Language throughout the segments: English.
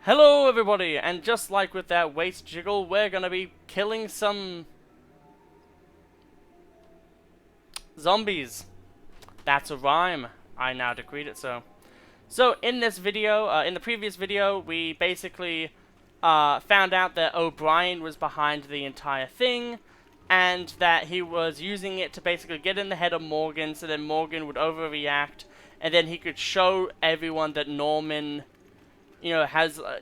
Hello everybody, and just like with that waist jiggle, we're gonna be killing some zombies. That's a rhyme. I now decreed it so. So in this video, in the previous video, we basically found out that O'Brien was behind the entire thing, and that he was using it to basically get in the head of Morgan, so then Morgan would overreact, and then he could show everyone that Norman, you know,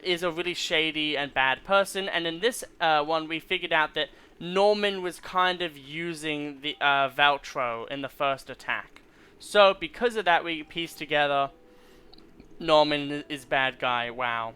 is a really shady and bad person. And in this one, we figured out that Norman was kind of using the Veltro in the first attack. So because of that, we pieced together Norman is bad guy. Wow.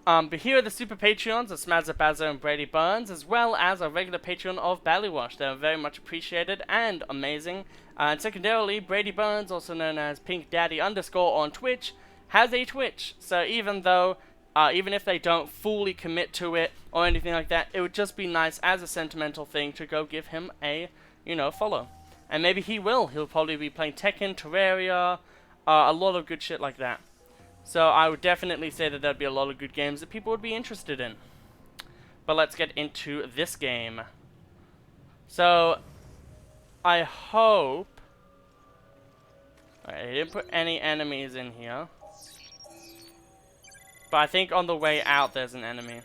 But here are the super Patreons of Smazza Bazza and Brady Burns, as well as a regular Patreon of Ballywash. They're very much appreciated and amazing. And secondarily, Brady Burns, also known as Pink Daddy _ on Twitch, has a Twitch. So even though, even if they don't fully commit to it or anything like that, it would just be nice as a sentimental thing to go give him a, follow. And maybe he will. He'll probably be playing Tekken, Terraria, a lot of good shit like that. So I would definitely say that there'd be a lot of good games that people would be interested in. But let's get into this game. So I hope... Alright, I didn't put any enemies in here. But I think on the way out there's an enemy.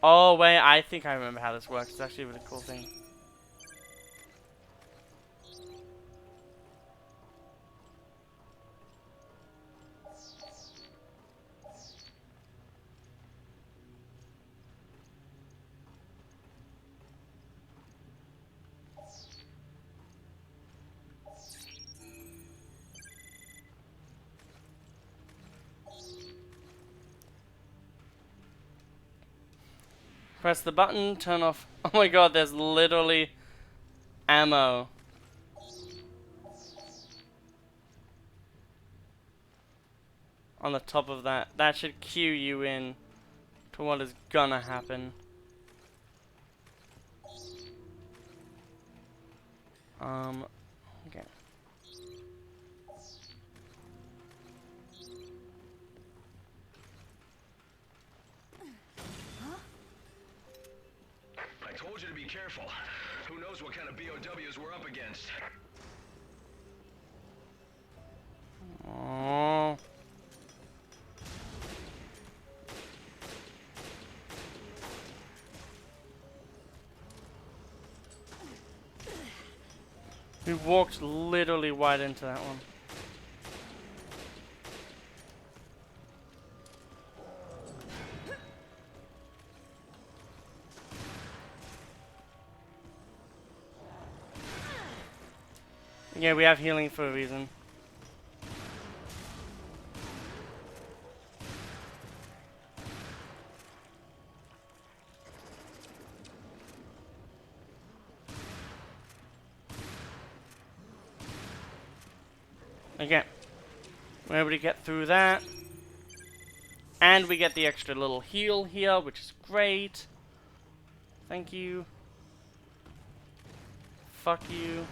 Oh wait, I think I remember how this works. It's actually a really cool thing. Press the button, turn off. Oh my god, there's literally ammo. On the top of that. That should cue you in to what is gonna happen. Okay. I told you to be careful. Who knows what kind of BOWs we're up against. Oh. We walked literally right into that one. Yeah, we have healing for a reason. Okay. We're able to get through that. And we get the extra little heal here, which is great. Thank you. Fuck you.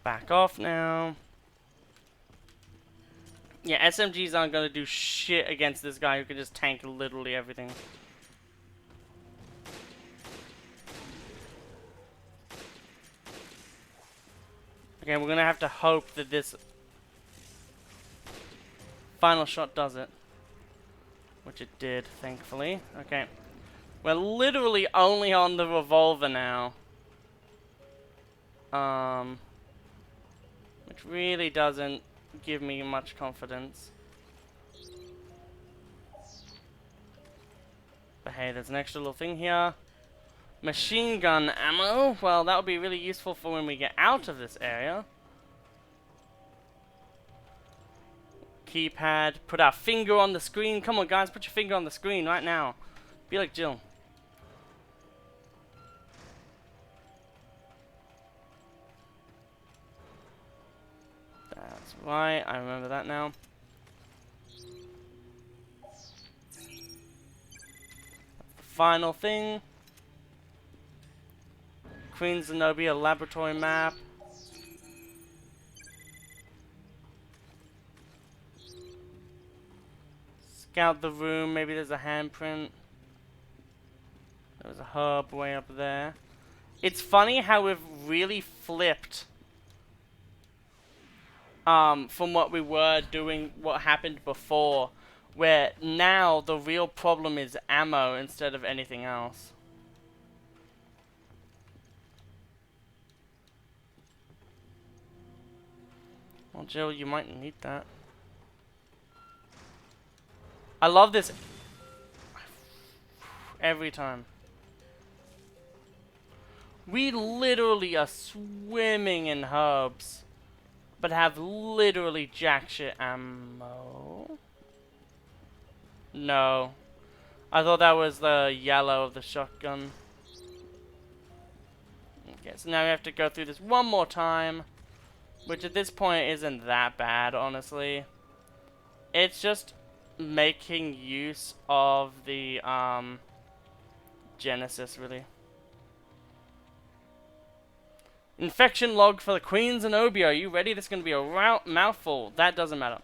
Back off now. Yeah, SMGs aren't gonna do shit against this guy who can just tank literally everything. Okay, we're gonna have to hope that this final shot does it. Which it did, thankfully. Okay. We're literally only on the revolver now. Which really doesn't give me much confidence. But hey, there's an extra little thing here. Machine gun ammo. Well, that would be really useful for when we get out of this area. Keypad. Put our finger on the screen. Come on, guys. Put your finger on the screen right now. Be like Jill. That's right. I remember that now. final thing. Queen Zenobia laboratory map. Scout the room, maybe there's a handprint. There's a hub way up there. It's funny how we've really flipped from what we were doing, what happened before, where now the real problem is ammo instead of anything else. Well, Jill, you might need that. I love this every time. We literally are swimming in hubs, but have literally jack shit ammo. No. I thought that was the yellow of the shotgun. Okay, so now we have to go through this one more time, which at this point isn't that bad, honestly. It's just making use of the Genesis, really. Infection log for the Queen Zenobia. Are you ready? This is going to be a mouthful. That doesn't matter.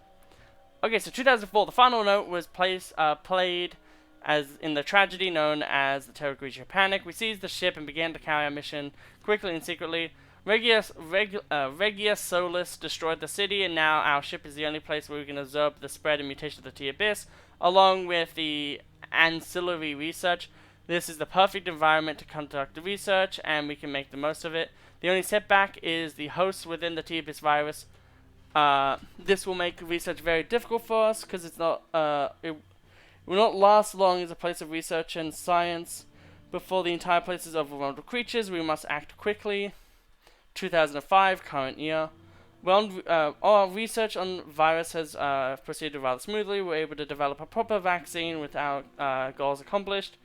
Okay, so 2004. The final note was played as in the tragedy known as the Terragrigia Panic. We seized the ship and began to carry our mission quickly and secretly. Regia Solis destroyed the city, and now our ship is the only place where we can observe the spread and mutation of the T-Abyss, along with the ancillary research. This is the perfect environment to conduct the research, and we can make the most of it. The only setback is the hosts within the T-Abyss virus. This will make research very difficult for us, because it's not, it will not last long as a place of research and science. Before the entire place is overwhelmed with creatures, we must act quickly. 2005, current year. Well, our research on virus has proceeded rather smoothly. We're able to develop a proper vaccine with our goals accomplished.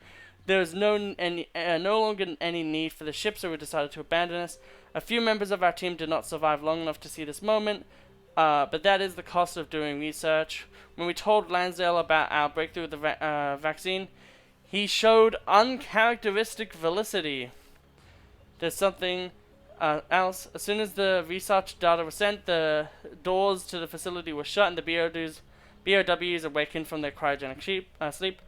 There is no longer any need for the ship, so we decided to abandon us. A few members of our team did not survive long enough to see this moment, but that is the cost of doing research. When we told Lansdale about our breakthrough with the vaccine, he showed uncharacteristic velocity. There's something else. As soon as the research data was sent, the doors to the facility were shut and the BOWs awakened from their cryogenic sleep.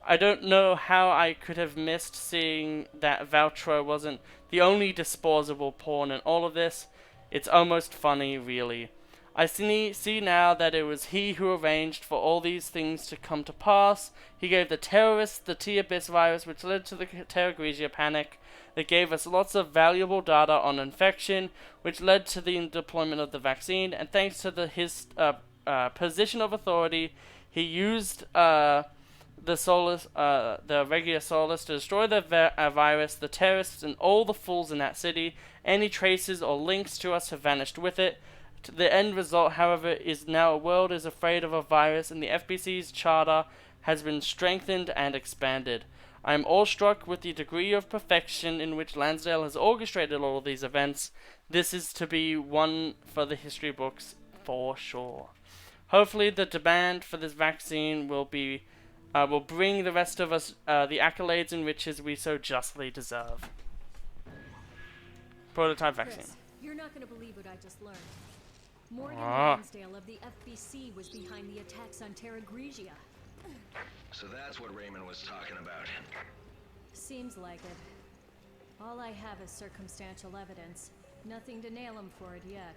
I don't know how I could have missed seeing that Valtro wasn't the only disposable pawn in all of this. It's almost funny, really. I see now that it was he who arranged for all these things to come to pass. He gave the terrorists the T-Abyss virus, which led to the Terragrigia Panic. They gave us lots of valuable data on infection, which led to the deployment of the vaccine. And thanks to his position of authority, he used the Regia Solis to destroy the virus, the terrorists, and all the fools in that city. Any traces or links to us have vanished with it. The end result, however, is now a world is afraid of a virus, and the FBC's charter has been strengthened and expanded. I am awestruck with the degree of perfection in which Lansdale has orchestrated all of these events. This is to be one for the history books, for sure. Hopefully, the demand for this vaccine will bring the rest of us the accolades and riches we so justly deserve. Prototype vaccine. Chris, you're not going to believe what I just learned. Morgan Lansdale of the FBC was behind the attacks on Terragrigia. So that's what Raymond was talking about. Seems like it. All I have is circumstantial evidence. Nothing to nail him for it yet.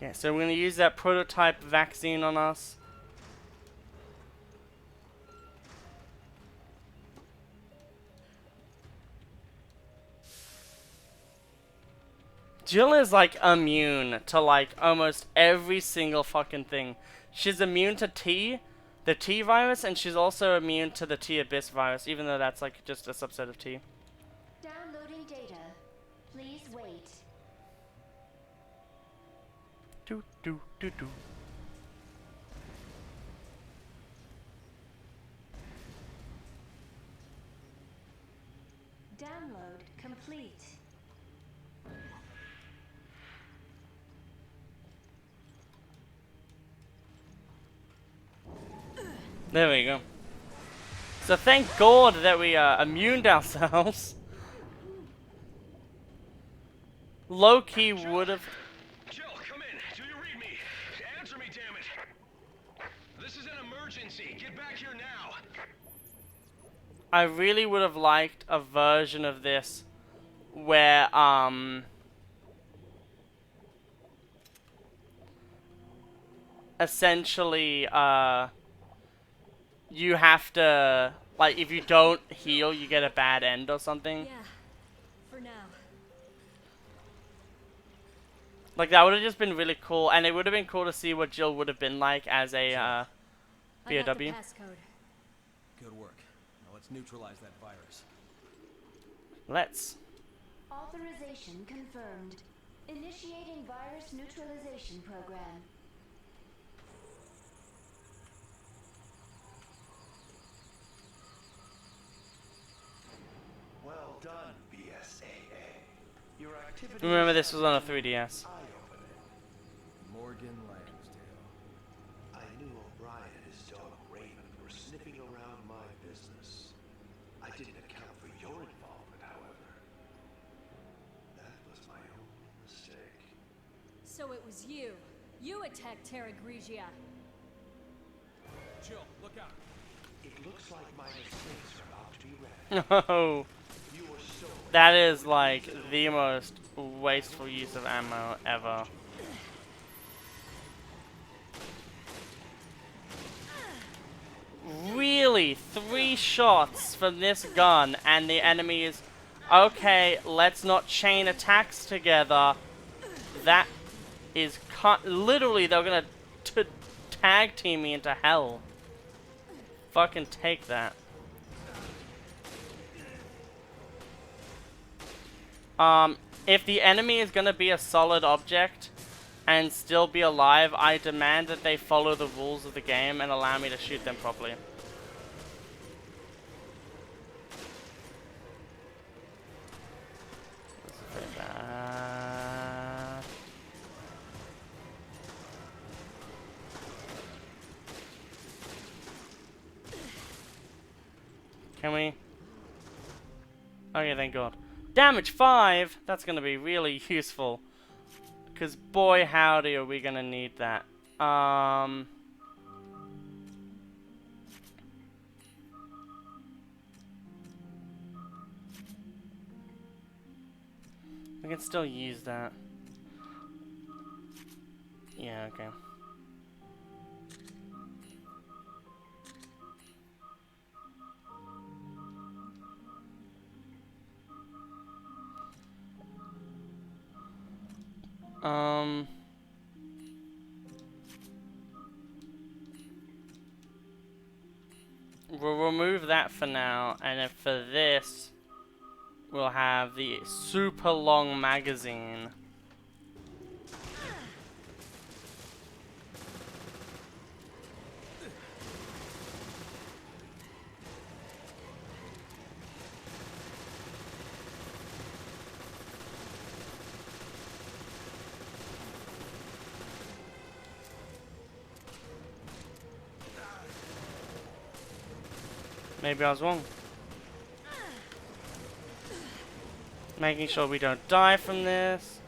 Yeah, so we're going to use that prototype vaccine on us. Jill is like immune to like almost every single fucking thing. She's immune to the T virus, and she's also immune to the T-Abyss virus, even though that's like just a subset of T. Downloading data. Please wait. Do do do do. Download complete. There we go. So thank God that we immuned ourselves. Low-key would have... Jill, come in. Do you read me? Answer me, damn it. This is an emergency. Get back here now. I really would have liked a version of this where, essentially, you have to, like, if you don't heal, you get a bad end or something. Yeah, for now. Like, that would have just been really cool, and it would have been cool to see what Jill would have been like as a, I got BOW. the passcode. Good work. Now let's neutralize that virus. Let's. Authorization confirmed. Initiating virus neutralization program. Well done, BSAA. Your activity. Remember, this was on a 3DS. Eye-opening. Morgan Langsdale. I knew O'Brien and his dog Raymond were sniffing around my business. I didn't account for your involvement, however. That was my only mistake. So it was you. You attacked Terra Grigia. Jill, look out. It looks like my mistakes are about to be read. No. You were so That is, like, the most wasteful use of ammo ever. Really? 3 shots from this gun and the enemy is... Okay, let's not chain attacks together. That is... Literally, they're gonna tag team me into hell. Fucking take that. If the enemy is gonna be a solid object and still be alive, I demand that they follow the rules of the game and allow me to shoot them properly. This is very bad. Can we? Okay, thank God. Damage 5! That's gonna be really useful. Because boy howdy are we gonna need that. We can still use that. Yeah, okay. We'll remove that for now, and then for this, we'll have the super long magazine. Maybe I was wrong. Making sure we don't die from this.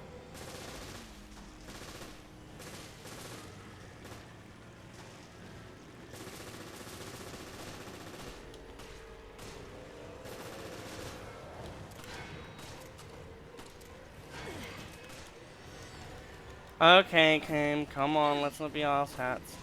Okay, Kim, come on, let's not be arse hats.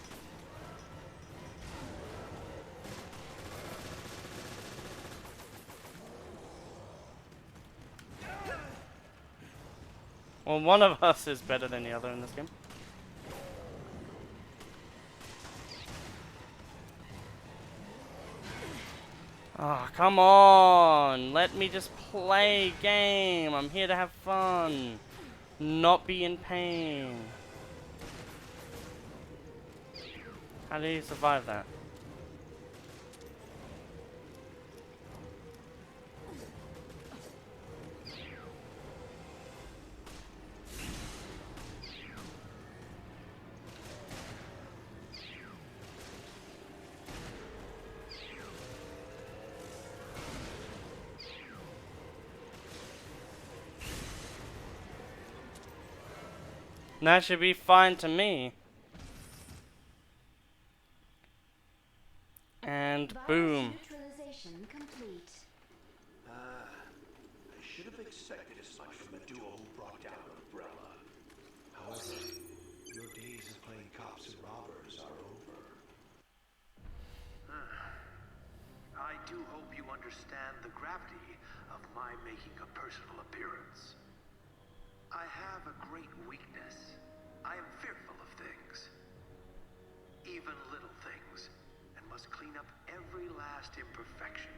Well, one of us is better than the other in this game. Oh, come on! Let me just play game! I'm here to have fun! Not be in pain. How did he survive that? That should be fine to me. And boom. Neutralization complete. I should have expected as much from the duo who brought down Umbrella. However, your days of playing cops and robbers are over. I do hope you understand the gravity of my making a personal appearance. I have a great weakness. I am fearful of things. Even little things. And must clean up every last imperfection.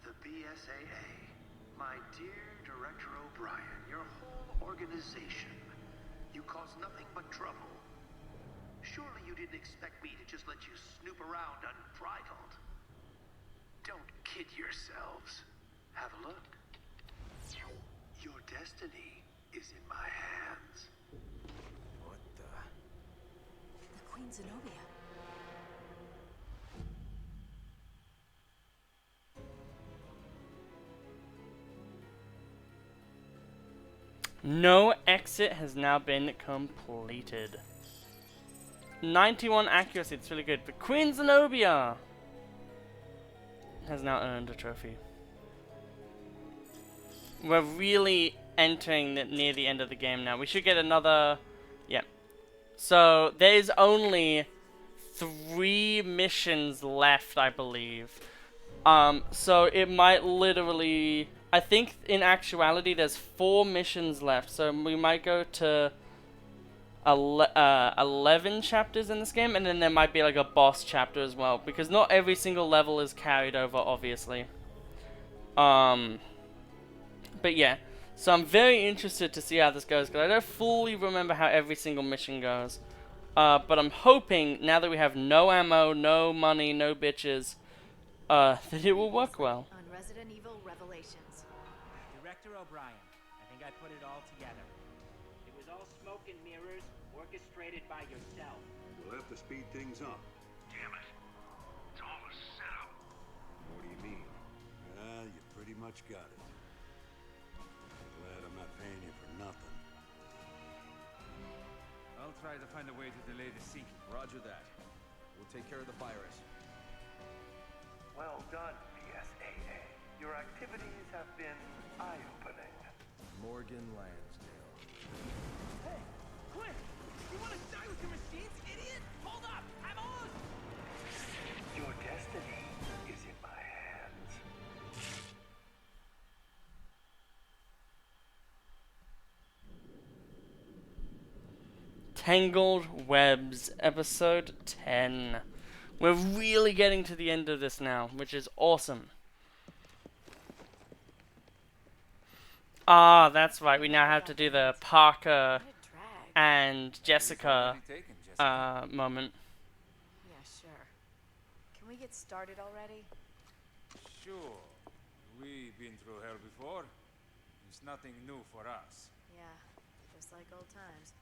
The BSAA. My dear Director O'Brien, your whole organization. You cause nothing but trouble. Surely you didn't expect me to just let you snoop around unbridled. Don't kid yourselves. Have a look. Your destiny is in my hands. What the? The Queen Zenobia. No exit has now been completed. 91 accuracy, it's really good. But Queen Zenobia has now earned a trophy. We're really entering near the end of the game now. We should get another... Yep. So, there's only 3 missions left, I believe. So it might literally... I think in actuality there's 4 missions left. So we might go to 11 chapters in this game. And then there might be like a boss chapter as well. Because not every single level is carried over, obviously. But yeah, so I'm very interested to see how this goes, because I don't fully remember how every single mission goes. But I'm hoping, now that we have no ammo, no money, no bitches, that it will work well. On Resident Evil Revelations. Director O'Brien, I think I put it all together. It was all smoke and mirrors, orchestrated by yourself. We'll have to speed things up. Damn it. It's all a setup. What do you mean? Well, you pretty much got it. Glad I'm not paying you for nothing. I'll try to find a way to delay the sinking. Roger that. We'll take care of the virus. Well done, BSAA. Your activities have been eye-opening. Morgan Lansdale. Hey, quick! You want to die with your machines, idiot? Hold up! I'm on! Your destiny is in my hands. Tangled Webs, episode 10. We're really getting to the end of this now, which is awesome. Ah, that's right. We now have to do the Parker and Jessica moment. Yeah, sure. Can we get started already? Sure. We've been through hell before. It's nothing new for us. Yeah, just like old times.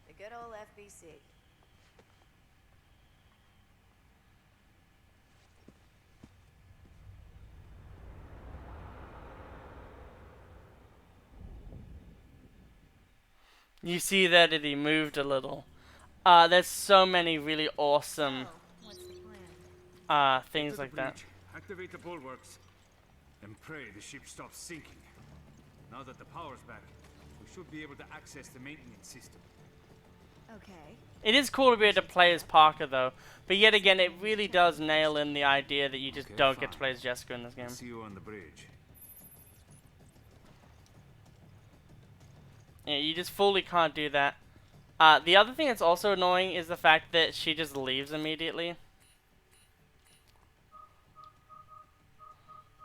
The good old FBC. You see that he moved a little. There's so many really awesome What's the plan? things like that. Activate the bulwarks. And pray the ship stops sinking. Now that the power's back, we should be able to access the maintenance system. Okay. It is cool to be able to play as Parker though, but yet again it really does nail in the idea that you just Okay, don't get to fine. play as Jessica in this game. See you on the bridge. Yeah, you just fully can't do that. The other thing that's also annoying is the fact that she just leaves immediately.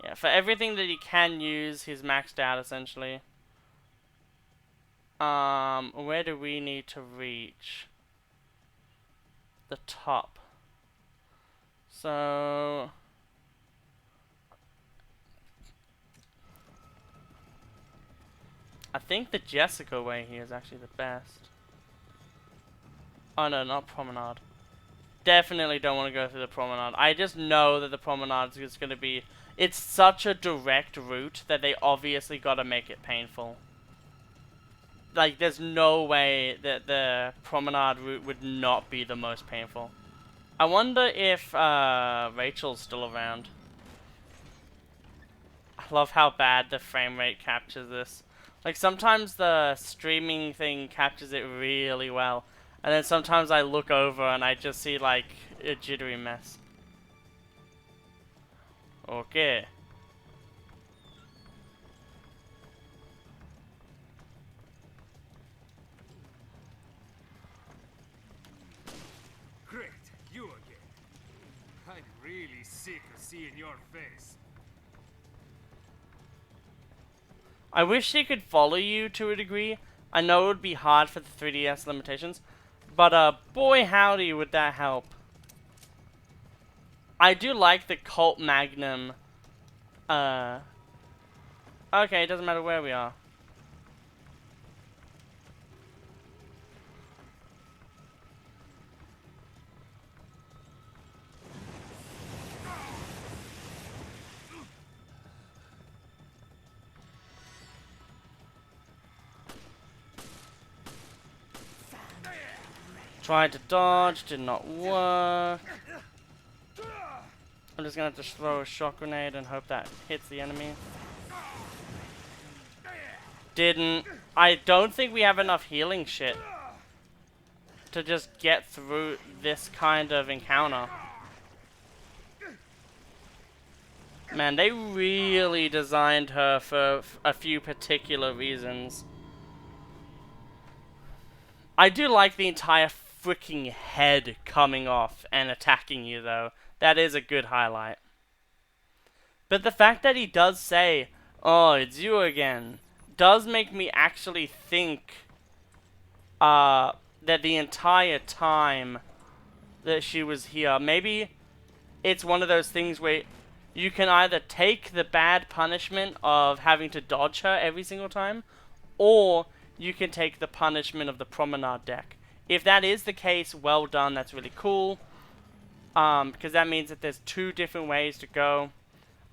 Yeah, for everything that he can use, he's maxed out essentially. Where do we need to reach? The top. So... I think the Jessica way here is actually the best. Oh no, not Promenade. Definitely don't want to go through the Promenade. I just know that the Promenade is going to be... It's such a direct route that they obviously got to make it painful. like, there's no way that the promenade route would not be the most painful. I wonder if Rachel's still around. I love how bad the frame rate captures this. Like, sometimes the streaming thing captures it really well, and then sometimes I look over and I just see, like, a jittery mess. Okay. Great, you again. I'm really sick of seeing your face. I wish she could follow you to a degree. I know it would be hard for the 3DS limitations, but boy howdy would that help. I do like the Cult Magnum. Okay, it doesn't matter where we are. Tried to dodge, did not work. I'm just gonna have to throw a shock grenade and hope that hits the enemy. Didn't. I don't think we have enough healing shit to just get through this kind of encounter. Man, they really designed her for a few particular reasons. I do like the entire freaking head coming off and attacking you, though. That is a good highlight. But the fact that he does say, "Oh, it's you again," does make me actually think that the entire time that she was here, maybe it's one of those things where you can either take the bad punishment of having to dodge her every single time, or you can take the punishment of the promenade deck. If that is the case, well done, that's really cool. Because that means that there's two different ways to go.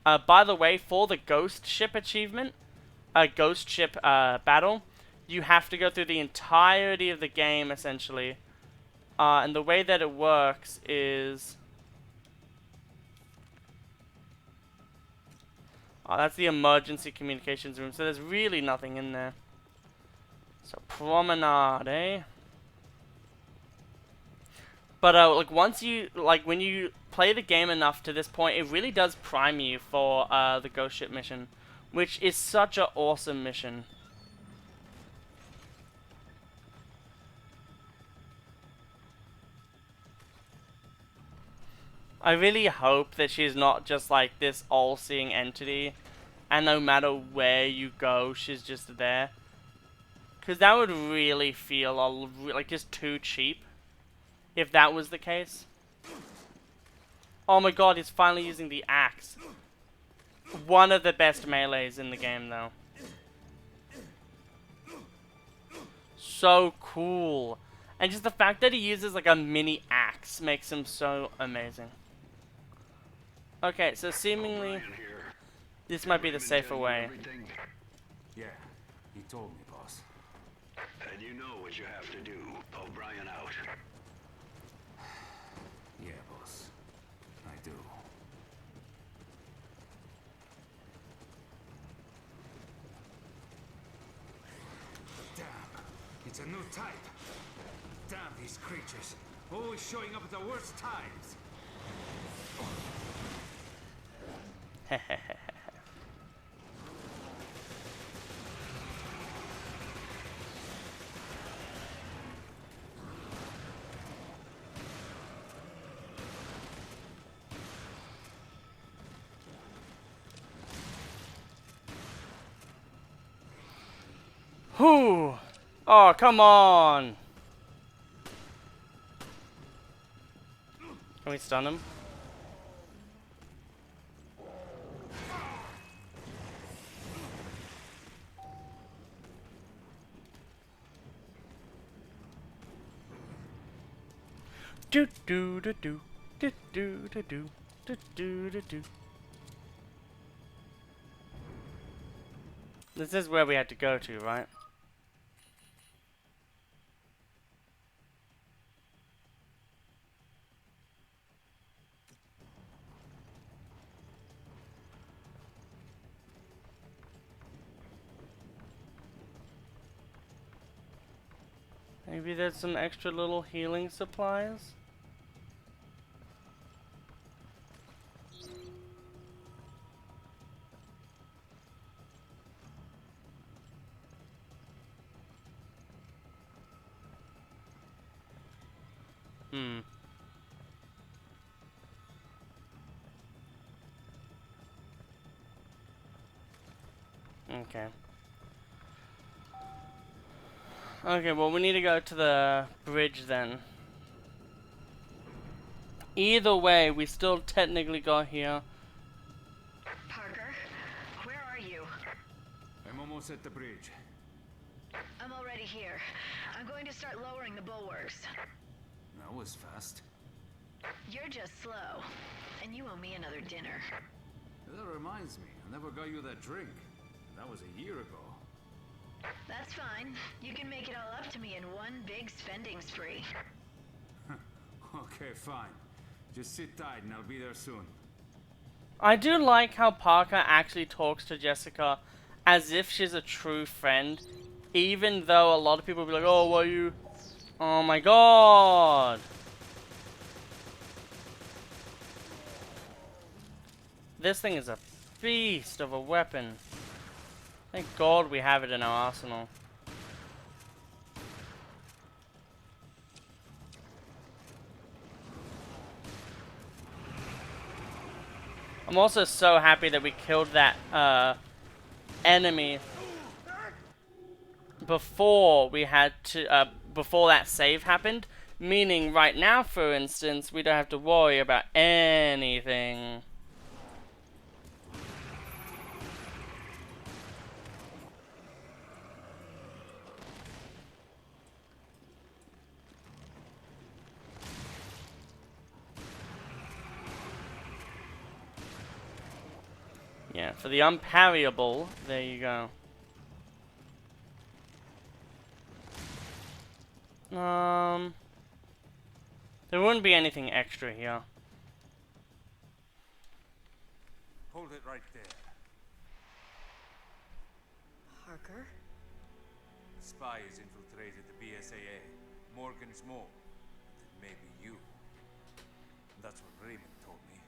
By the way, for the ghost ship achievement, ghost ship battle, you have to go through the entirety of the game, essentially. And the way that it works is... that's the emergency communications room, so there's really nothing in there. So, promenade, eh? But, like, once you, like, when you play the game enough to this point, it really does prime you for, the ghost ship mission. Which is such an awesome mission. I really hope that she's not just, like, this all-seeing entity, and no matter where you go, she's just there. Because that would really feel, like, just too cheap. If that was the case. Oh my god, he's finally using the axe. One of the best melees in the game, though. So cool. And just the fact that he uses, like, a mini axe makes him so amazing. Okay, so seemingly this might be the safer way. Yeah, he told me, boss. And you know what you have to do. O'Brien out. Yeah, boss. I do. Damn, it's a new type. Damn these creatures. Always showing up at the worst times. Whew. Oh, come on. Can we stun him? Do do do do do do do do do do do do. This is where we had to go to, right? Maybe there's some extra little healing supplies? Okay. Okay, well, we need to go to the bridge then. Either way, we still technically got here. Parker, where are you? I'm almost at the bridge. I'm already here. I'm going to start lowering the bulwarks. That was fast. You're just slow, and you owe me another dinner. That reminds me, I never got you that drink. That was a year ago. That's fine. You can make it all up to me in one big spending spree. Okay, fine. Just sit tight and I'll be there soon. I do like how Parker actually talks to Jessica as if she's a true friend, even though a lot of people will be like, oh, why you... Oh my god! This thing is a beast of a weapon. Thank God we have it in our arsenal. I'm also so happy that we killed that enemy before we had to before that save happened, meaning right now, for instance, we don't have to worry about anything. Yeah, for the unparryable, there you go. There wouldn't be anything extra here. Hold it right there. Parker? The spy has infiltrated the BSAA. Morgan's more. Then maybe you. That's what Raymond told me.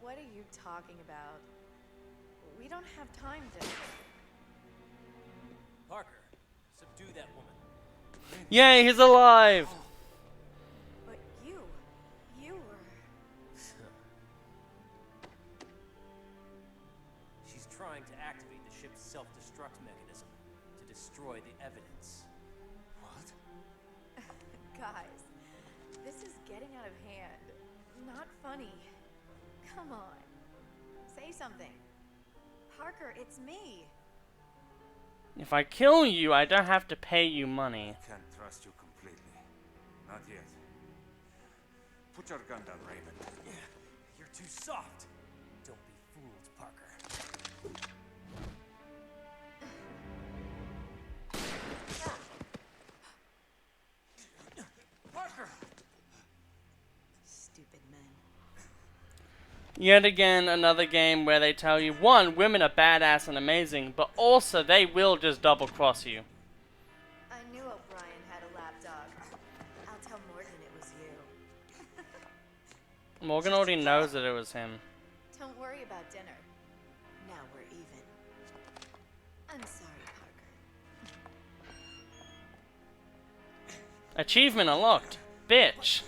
What are you talking about? We don't have time to... Parker, subdue that woman. Yay, he's alive! But you were... She's trying to activate the ship's self-destruct mechanism to destroy the evidence. What? Guys, this is getting out of hand. Not funny. Come on. Say something. Parker, it's me. If I kill you, I don't have to pay you money. Can't trust you completely. Not yet. Put your gun down, Raymond. You're too soft. Don't be fooled, Parker. Parker! Stupid men. Yet again, another game where they tell you, one, women are badass and amazing, but also they will just double cross you. I knew O'Brien had a lapdog. I'll tell Morgan it was you. Morgan already knows that it was him. Don't worry about dinner. Now we're even. I'm sorry, Parker. Achievement unlocked. Bitch.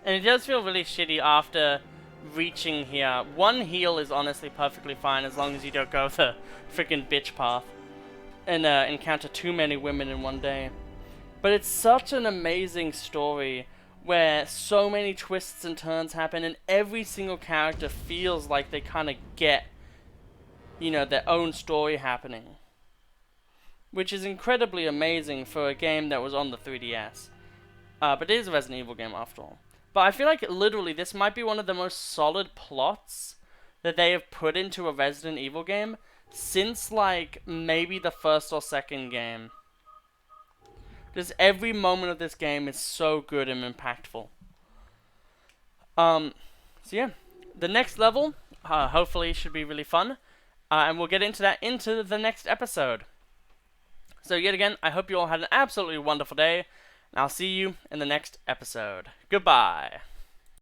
And it does feel really shitty after reaching here. One heal is honestly perfectly fine as long as you don't go the freaking bitch path and encounter too many women in one day. But it's such an amazing story where so many twists and turns happen and every single character feels like they kind of get, you know, their own story happening. Which is incredibly amazing for a game that was on the 3DS. But it is a Resident Evil game after all. But I feel like literally this might be one of the most solid plots that they have put into a Resident Evil game since like maybe the first or second game. Just every moment of this game is so good and impactful. So yeah, the next level hopefully should be really fun. and we'll get into that into the next episode. So yet again, I hope you all had an absolutely wonderful day, and I'll see you in the next episode. Goodbye.